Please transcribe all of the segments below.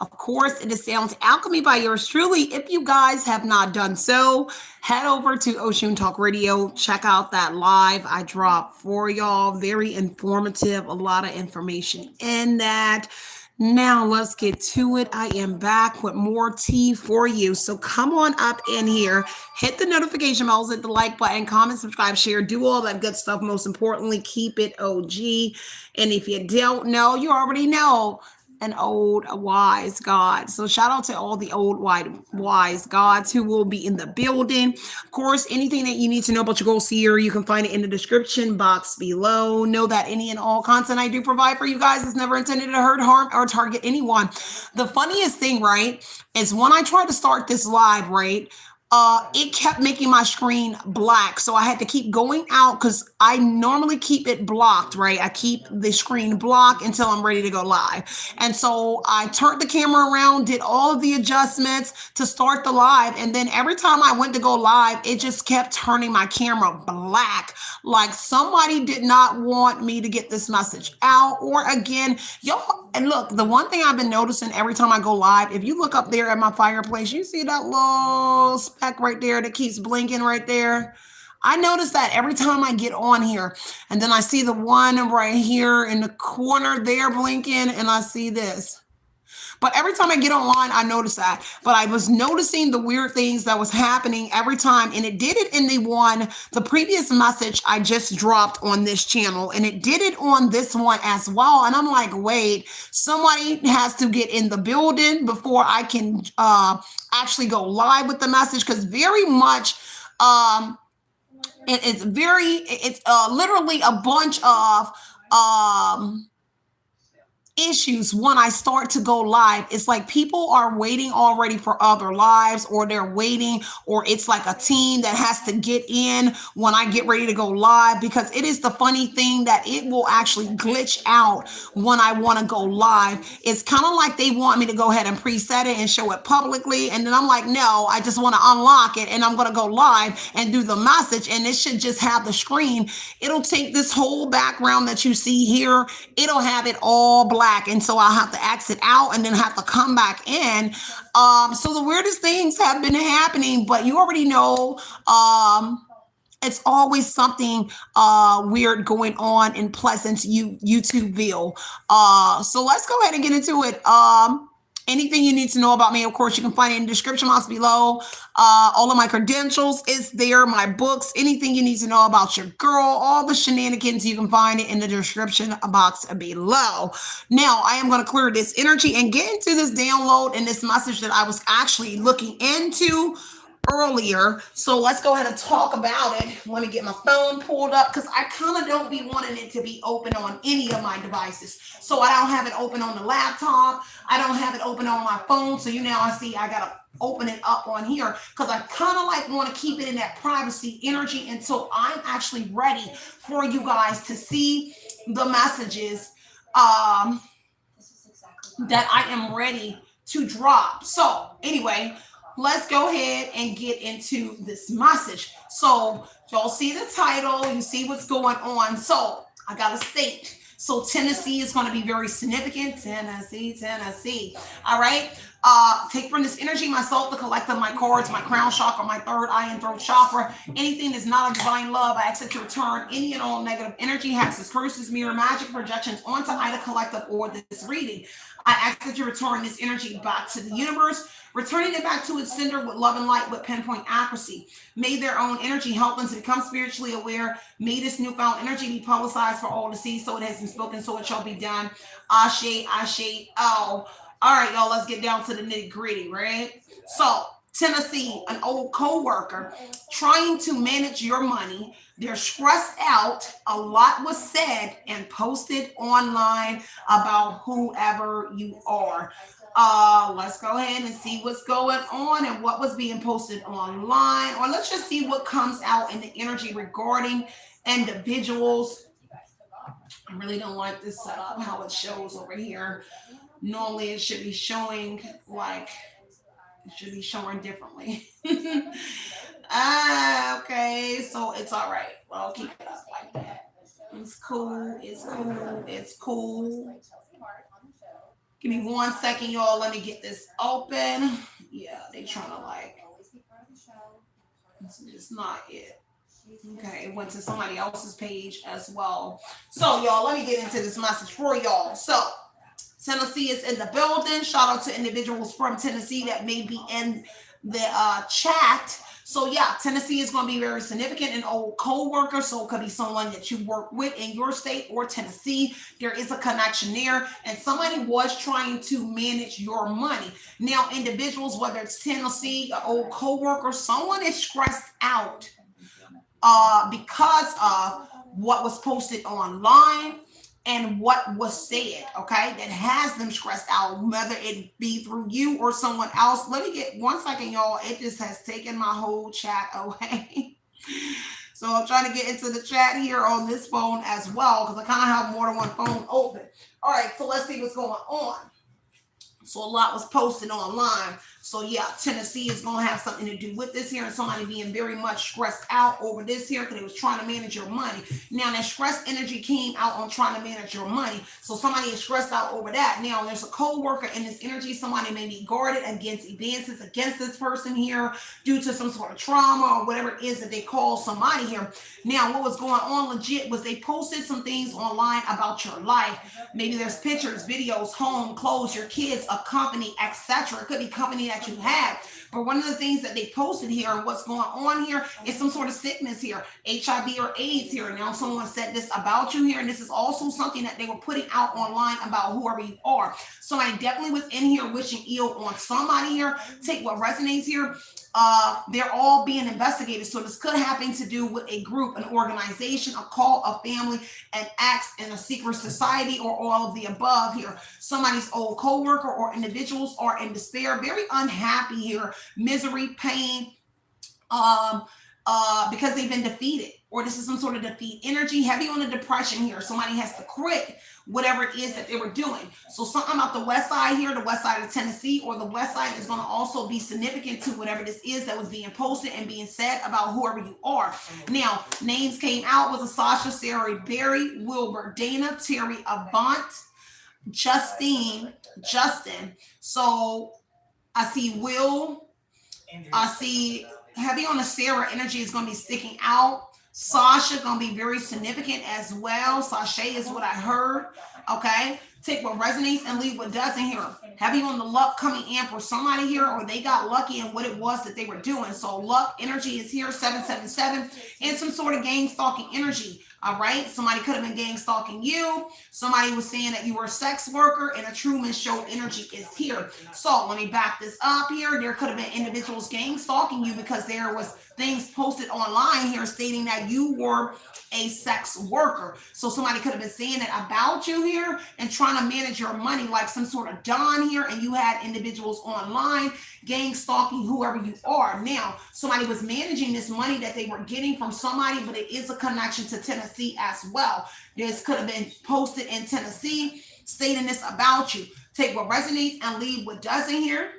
Of course, it is Sound Alchemy by yours truly. If you guys have not done so, head over to Oshun Talk Radio. Check out that live I dropped for y'all. Very informative, a lot of information in that. Now let's get to it. I am back with more tea for you. So come on up in here, hit the notification bells, hit the like button, comment, subscribe, share, do all that good stuff. Most importantly, keep it OG. And if you don't know, you already know an old wise God. So shout out to all the old wise gods who will be in the building. Of course, anything that you need to know about your goal seer, you can find it in the description box below. Know that any and all content I do provide for you guys is never intended to hurt, harm, or target anyone. The funniest thing, right, is when I tried to start this live, right, it kept making my screen black. So I had to keep going out because I normally keep it blocked, right? I keep the screen blocked until I'm ready to go live. And so I turned the camera around, did all of the adjustments to start the live. And then every time I went to go live, it just kept turning my camera black. Like somebody did not want me to get this message out. Or again, y'all, and look, the one thing I've been noticing every time I go live, if you look up there at my fireplace, you see that little speck right there that keeps blinking right there. I notice that every time I get on here, and then I see the one right here in the corner there blinking, and I see this. But every time I get online, I notice that. But I was noticing the weird things that was happening every time. And it did it in the previous message I just dropped on this channel. And it did it on this one as well. And I'm like, wait, somebody has to get in the building before I can actually go live with the message. Because very much, it's literally a bunch of, issues when I start to go live. It's like people are waiting already for other lives, or they're waiting, or it's like a team that has to get in when I get ready to go live, because it is the funny thing that it will actually glitch out when I want to go live. It's kind of like they want me to go ahead and preset it and show it publicly. And then I'm like, no, I just want to unlock it and I'm going to go live and do the message. And it should just have the screen. It'll take this whole background that you see here. It'll have it all black. And so I'll have to exit out and then have to come back in. So the weirdest things have been happening, but you already know, it's always something weird going on in Pleasant, YouTubeville. So let's go ahead and get into it. Anything you need to know about me, of course, you can find it in the description box below. All of my credentials is there, my books, anything you need to know about your girl, all the shenanigans, you can find it in the description box below. Now, I am going to clear this energy and get into this download and this message that I was actually looking into earlier. So let's go ahead and talk about it. Let me get my phone pulled up because I kind of don't be wanting it to be open on any of my devices. So I don't have it open on the laptop. I don't have it open on my phone. So you now I see I got to open it up on here because I kind of like want to keep it in that privacy energy until I'm actually ready for you guys to see the messages that I am ready to drop. So anyway, let's go ahead and get into this message. So y'all see the title, you see what's going on. So I got a state. So Tennessee is going to be very significant. Tennessee. All right. Take from this energy myself, the collective, my cards, my crown chakra, my third eye and throat chakra. Anything that's not a divine love, I ask to return any and all negative energy, hexes, curses, mirror, magic, projections onto either collective or this reading. I ask that you return this energy back to the universe, returning it back to its sender with love and light with pinpoint accuracy. May their own energy help them to become spiritually aware. May this newfound energy be publicized for all to see. So it has been spoken, so it shall be done. Ashe, ashe, oh. All right, y'all, let's get down to the nitty gritty, right? So Tennessee, an old co-worker trying to manage your money. They're stressed out. A lot was said and posted online about whoever you are. Let's go ahead and see what's going on and what was being posted online. Or let's just see what comes out in the energy regarding individuals. I really don't like this setup, how it shows over here. Normally it should be showing like, it should be showing differently. Okay, so it's all right. Well, I'll keep it up like that. It's cool. It's cool. It's cool. Give me 1 second, y'all. Let me get this open. Yeah, they trying to like, it's not it. Okay, it went to somebody else's page as well. So, y'all, let me get into this message for y'all. So, Tennessee is in the building. Shout out to individuals from Tennessee that may be in the chat. So yeah, Tennessee is going to be very significant. An old co-worker, so it could be someone that you work with in your state or Tennessee. There is a connection there, and somebody was trying to manage your money. Now, individuals, whether it's Tennessee, an old co-worker, someone is stressed out because of what was posted online and what was said, okay, that has them stressed out, whether it be through you or someone else. Let me get 1 second, y'all. It just has taken my whole chat away. So I'm trying to get into the chat here on this phone as well, because I kind of have more than one phone open. All right, so let's see what's going on. So a lot was posted online. So yeah, Tennessee is going to have something to do with this here, and somebody being very much stressed out over this here because they was trying to manage your money. Now that stress energy came out on trying to manage your money. So somebody is stressed out over that. Now there's a co-worker in this energy. Somebody may be guarded against advances against this person here due to some sort of trauma or whatever it is that they call somebody here. Now what was going on legit was they posted some things online about your life. Maybe there's pictures, videos, home, clothes, your kids, a company, etc. It could be company that you have. But one of the things that they posted here and what's going on here is some sort of sickness here, HIV or AIDS here. Now someone said this about you here, and this is also something that they were putting out online about whoever you are. Somebody definitely was in here wishing ill on somebody here. Take what resonates here. They're all being investigated. So this could happen to do with a group, an organization, a cult, a family, an acts in a secret society, or all of the above here. Somebody's old co-worker or individuals are in despair, very unhappy here, misery, pain, because they've been defeated, or this is some sort of defeat energy, heavy on the depression here. Somebody has to quit whatever it is that they were doing. So something about the west side here, the west side of Tennessee, or the west side is going to also be significant to whatever this is that was being posted and being said about whoever you are. Now, names came out was a Sasha, Sarah, Barry, Wilbur, Dana, Terry, Avant, Justine, Justin. So I see Will, I see heavy on the Sarah energy is going to be sticking out. Sasha going to be very significant as well. Sasha is what I heard. Okay. Take what resonates and leave what doesn't here. Heavy on the luck coming in for somebody here, or they got lucky in what it was that they were doing. So luck energy is here, 777, and some sort of gang stalking energy. All right. Somebody could have been gang stalking you. Somebody was saying that you were a sex worker, and a Truman Show energy is here. So let me back this up here. There could have been individuals gang stalking you because there was things posted online here stating that you were a sex worker. So somebody could have been saying it about you here and trying to manage your money like some sort of don here, and you had individuals online gang stalking whoever you are. Now, somebody was managing this money that they were getting from somebody, but it is a connection to Tennessee as well. This could have been posted in Tennessee stating this about you. Take what resonates and leave what doesn't here.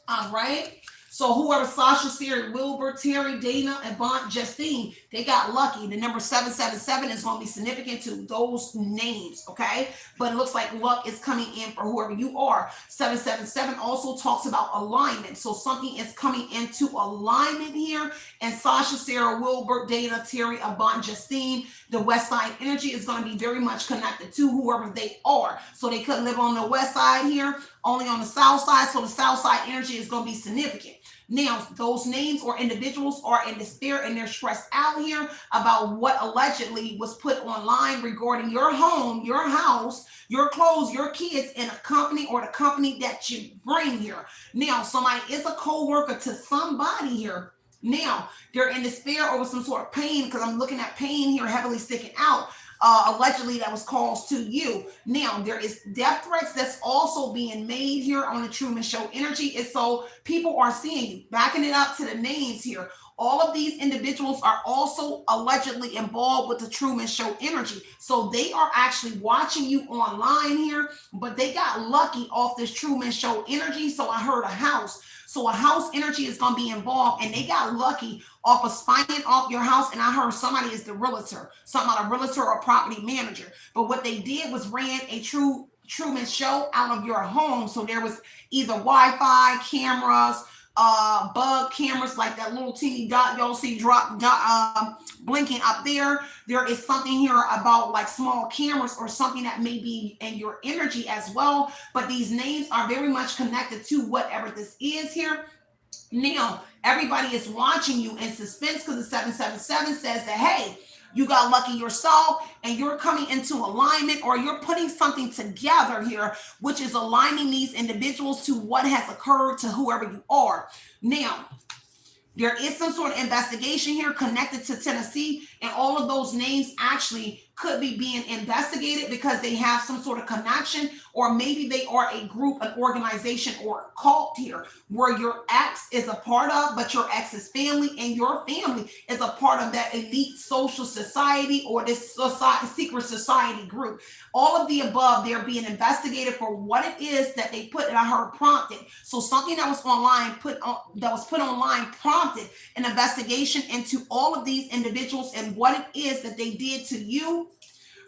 All right. So whoever Sasha, Siri, Wilbur, Terry, Dana, Avant, Justine, they got lucky. The number 777 is going to be significant to those names, okay? But it looks like luck is coming in for whoever you are. 777 also talks about alignment. So something is coming into alignment here. And Sasha, Sarah, Wilbur, Dana, Terry, Avant, Justine, the West Side energy is going to be very much connected to whoever they are. So they could live on the West Side here, only on the South Side. So the South Side energy is going to be significant. Now, those names or individuals are in despair and they're stressed out here about what allegedly was put online regarding your home, your house, your clothes, your kids, in a company or the company that you bring here. Now, somebody is a co-worker to somebody here. Now, they're in despair over some sort of pain, because I'm looking at pain here heavily sticking out. Allegedly that was caused to you. Now, there is death threats that's also being made here on the Truman Show energy. Is so people are seeing you. Backing it up to the names here. All of these individuals are also allegedly involved with the Truman Show energy. So they are actually watching you online here, but they got lucky off this Truman Show energy. So I heard a house. So a house energy is going to be involved, and they got lucky off of spying off your house. And I heard somebody is the realtor, something about a realtor or property manager. But what they did was ran a true Truman Show out of your home. So there was either Wi-Fi, cameras, bug cameras, like that little teeny dot y'all see drop dot blinking up there. There is something here about like small cameras or something that may be in your energy as well. But these names are very much connected to whatever this is here. Now, everybody is watching you in suspense because the 777 says that, hey, you got lucky yourself and you're coming into alignment, or you're putting something together here, which is aligning these individuals to what has occurred to whoever you are. Now, there is some sort of investigation here connected to Tennessee, and all of those names actually could be being investigated because they have some sort of connection, or maybe they are a group, an organization, or a cult here where your ex is a part of, but your ex's family and your family is a part of that elite social society or this society, secret society group. All of the above, they're being investigated for what it is that they put, and I heard prompted. So something that was online that was put online prompted an investigation into all of these individuals and what it is that they did to you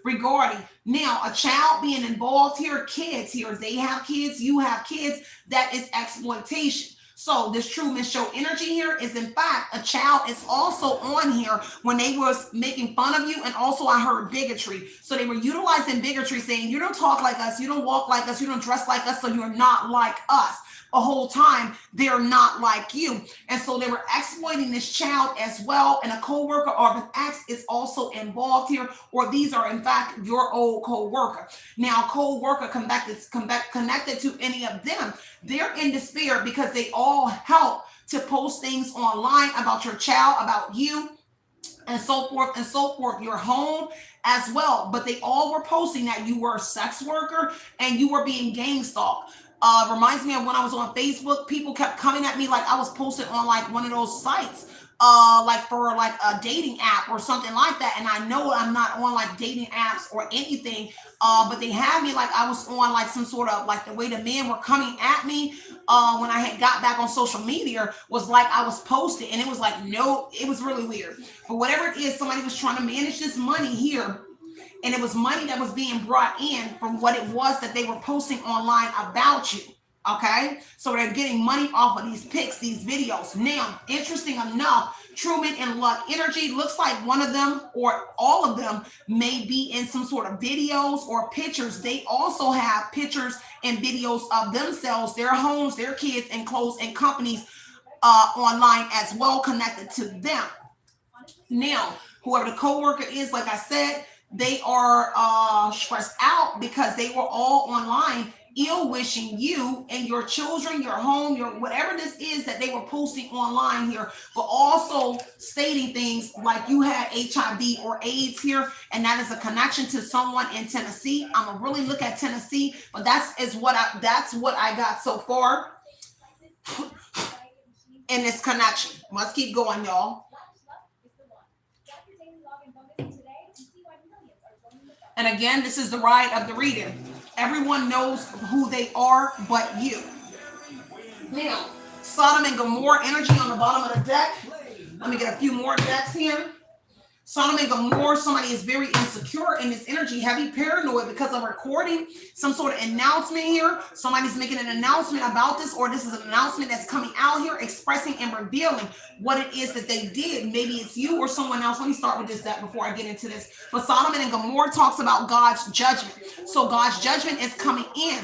regarding. Now, a child being involved here, kids here, they have kids, you have kids, that is exploitation. So this Truman Show energy here is, in fact, a child is also on here when they was making fun of you. And also I heard bigotry. So they were utilizing bigotry, saying you don't talk like us, you don't walk like us, you don't dress like us, so you're not like us. The whole time they're not like you. And so they were exploiting this child as well. And a co-worker or an ex is also involved here, or these are in fact your old co-worker. Now, co-worker connected to any of them, they're in despair because they all help to post things online about your child, about you, and so forth, your home as well. But they all were posting that you were a sex worker and you were being gang stalked. Reminds me of when I was on Facebook, people kept coming at me like I was posted on like one of those sites, like for like a dating app or something like that. And I know I'm not on like dating apps or anything, but they had me like I was on like some sort of, like the way the men were coming at me when I had got back on social media was like I was posted, and it was like, no, it was really weird. But whatever it is, somebody was trying to manage this money here. And it was money that was being brought in from what it was that they were posting online about you. Okay, so they're getting money off of these pics, these videos. Now, interesting enough, Truman and Luck Energy looks like one of them or all of them may be in some sort of videos or pictures. They also have pictures and videos of themselves, their homes, their kids, and clothes and companies online as well connected to them. Now, whoever the co-worker is, like I said, they are stressed out because they were all online ill wishing you and your children, your home, your whatever this is that they were posting online here, but also stating things like you had HIV or AIDS here, and that is a connection to someone in Tennessee. I'm gonna really look at Tennessee, but that's what I got so far in this connection. Let's keep going, y'all. And again, this is the ride of the reading. Everyone knows who they are but you. Now, Sodom and Gomorrah energy on the bottom of the deck. Let me get a few more decks here. Sodom and Gomorrah, somebody is very insecure in this energy, heavy paranoid because of recording some sort of announcement here. Somebody's making an announcement about this, or this is an announcement that's coming out here expressing and revealing what it is that they did. Maybe it's you or someone else. Let me start with this deck before I get into this. But Sodom and Gomorrah talks about God's judgment. So God's judgment is coming in.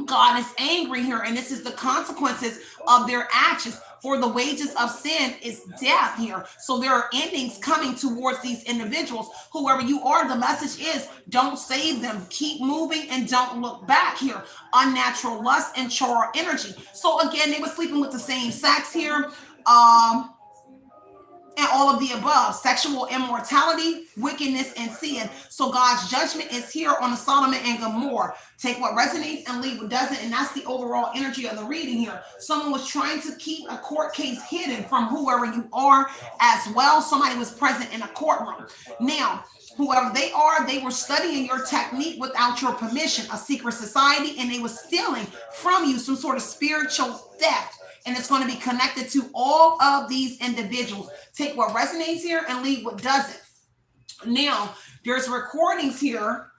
God is angry here, and this is the consequences of their actions. For the wages of sin is death here. So there are endings coming towards these individuals. Whoever you are, the message is don't save them. Keep moving and don't look back here. Unnatural lust and chara energy. So again, they were sleeping with the same sex here. And all of the above, sexual immortality, wickedness, and sin. So God's judgment is here on the Sodom and Gomorrah. Take what resonates and leave what doesn't, and that's the overall energy of the reading here. Someone was trying to keep a court case hidden from whoever you are as well. Somebody was present in a courtroom. Now, whoever they are, they were studying your technique without your permission, a secret society, and they were stealing from you some sort of spiritual theft. And it's going to be connected to all of these individuals. Take what resonates here and leave what doesn't. Now, there's recordings here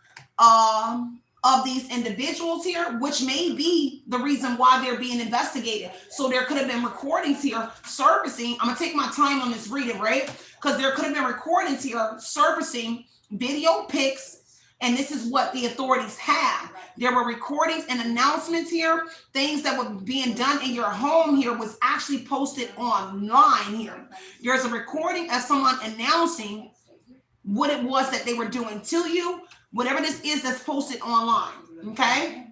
of these individuals here, which may be the reason why they're being investigated. So there could have been recordings here surfacing. I'm gonna take my time on this reading, right? Because there could have been recordings here surfacing, video pics, and this is what the authorities have. There were recordings and announcements here. Things that were being done in your home here was actually posted online here. There's a recording of someone announcing what it was that they were doing to you, whatever this is that's posted online. Okay.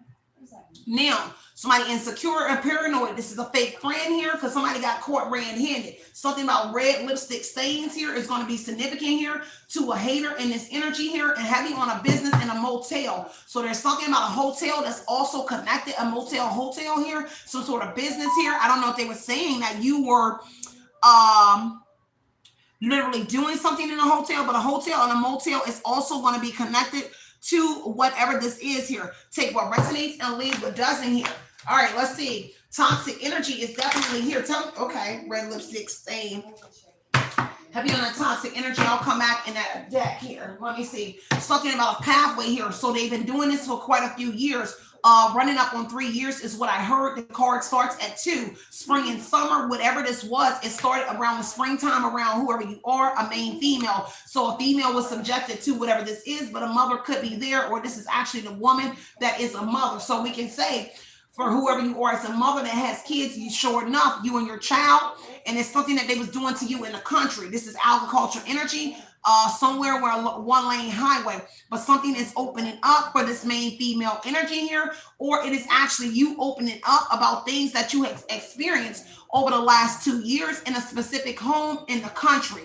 Now, somebody insecure and paranoid. This is a fake friend here because somebody got caught red-handed. Something about red lipstick stains here is going to be significant here to a hater in this energy here, and heavy on a business in a motel. So there's something about a hotel that's also connected, a motel hotel here, some sort of business here. I don't know if they were saying that you were literally doing something in a hotel, but a hotel and a motel is also going to be connected to whatever this is here. Take what resonates and leave what doesn't here. All right, let's see. Toxic energy is definitely here. Okay, red lipstick stain. Heavy on that toxic energy. I'll come back in that deck here. Let me see. Something about a pathway here. So they've been doing this for quite a few years. Running up on 3 years is what I heard. The card starts at 2. Spring and summer, whatever this was, it started around the springtime, around whoever you are, a main female. So a female was subjected to whatever this is, but a mother could be there, or this is actually the woman that is a mother. So we can say, for whoever you are as a mother that has kids, you sure enough, you and your child, and it's something that they was doing to you in the country. This is agriculture energy, somewhere where a one-lane highway, but something is opening up for this main female energy here, or it is actually you opening up about things that you have experienced over the last 2 years in a specific home in the country.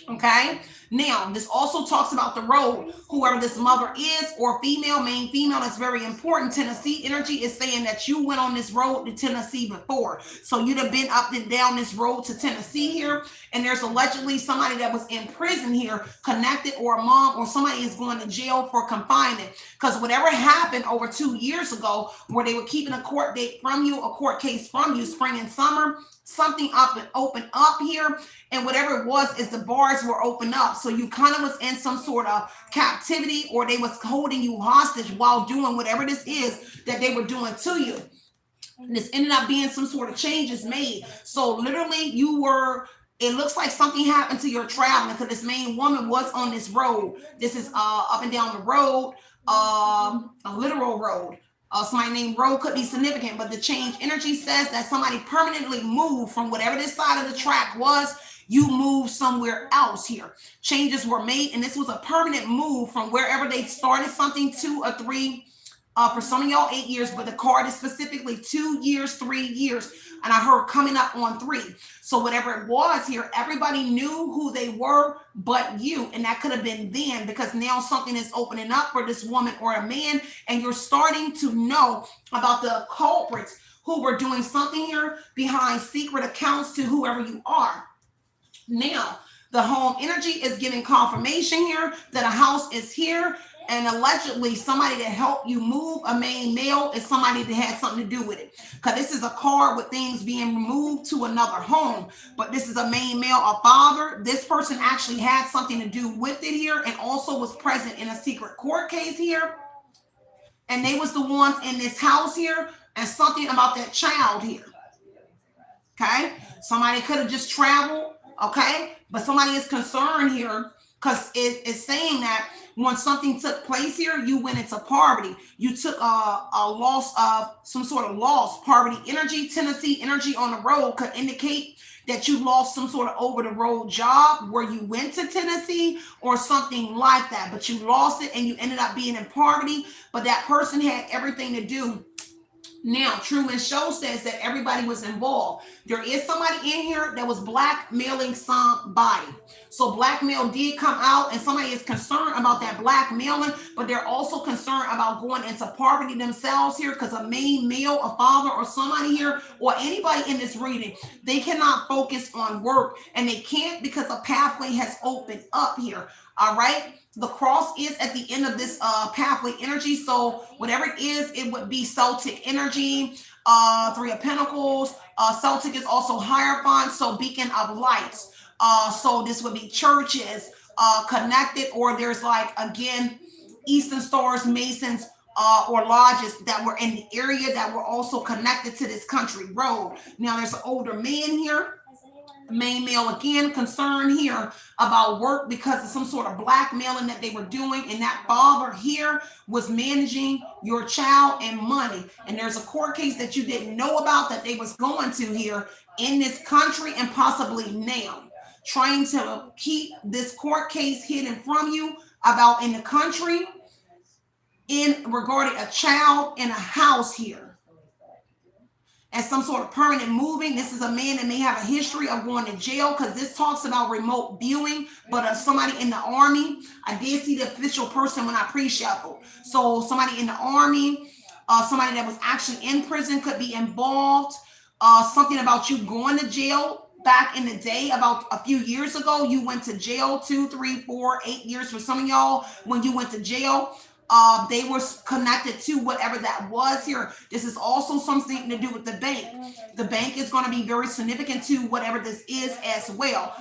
Okay. Now, this also talks about the road, whoever this mother is, or female, main female, that's very important. Tennessee energy is saying that you went on this road to Tennessee before. So you'd have been up and down this road to Tennessee here. And there's allegedly somebody that was in prison here, connected, or a mom, or somebody is going to jail for confinement. Because whatever happened over 2 years ago, where they were keeping a court date from you, a court case from you, spring and summer, something up and open up here, and whatever it was is the bars were open up. So you kind of was in some sort of captivity, or they was holding you hostage while doing whatever this is that they were doing to you. And this ended up being some sort of changes made. So literally you were, it looks like something happened to your traveling, because this main woman was on this road. This is up and down the road, a literal road. Somebody named Road could be significant, but the change energy says that somebody permanently moved from whatever this side of the track was. You moved somewhere else here. Changes were made, and this was a permanent move from wherever they started something, 2 or 3. For some of y'all, 8 years, but the card is specifically 2 years, 3 years, and I heard coming up on 3. So whatever it was here, everybody knew who they were but you, and that could have been then, because now something is opening up for this woman or a man, and you're starting to know about the culprits who were doing something here behind secret accounts to whoever you are. Now, the home energy is giving confirmation here that a house is here, and allegedly somebody that helped you move, a main male, is somebody that had something to do with it. Because this is a card with things being moved to another home, but this is a main male, a father. This person actually had something to do with it here, and also was present in a secret court case here. And they was the ones in this house here, and something about that child here. Okay, somebody could have just traveled. Okay, but somebody is concerned here, because it's saying that when something took place here, you went into poverty. You took a loss of some sort of loss, poverty energy. Tennessee energy on the road could indicate that you lost some sort of over the road job where you went to Tennessee or something like that, but you lost it and you ended up being in poverty, but that person had everything to do. Now, Truman Show says that everybody was involved. There is somebody in here that was blackmailing somebody. So blackmail did come out, and somebody is concerned about that blackmailing, but they're also concerned about going into poverty themselves here, because a main male, a father, or somebody here, or anybody in this reading, they cannot focus on work, and they can't because a pathway has opened up here. All right. The cross is at the end of this pathway energy. So whatever it is, it would be Celtic energy, 3 of Pentacles. Celtic is also Hierophant, so beacon of lights. So this would be churches connected, or there's like, again, Eastern Stars, Masons, or lodges that were in the area that were also connected to this country road. Now there's an older man here, main male again, concerned here about work because of some sort of blackmailing that they were doing, and that father here was managing your child and money. And there's a court case that you didn't know about that they was going to here in this country and possibly now, trying to keep this court case hidden from you about in the country in regarding a child in a house here and some sort of permanent moving. This is a man that may have a history of going to jail because this talks about remote viewing, but somebody in the army. I did see the official person when I pre-shuffled. So somebody in the army, somebody that was actually in prison could be involved. Something about you going to jail back in the day, about a few years ago. You went to jail 2, 3, 4, 8 years for some of y'all. When you went to jail, they were connected to whatever that was here. This is also something to do with the bank. The bank is going to be very significant to whatever this is as well.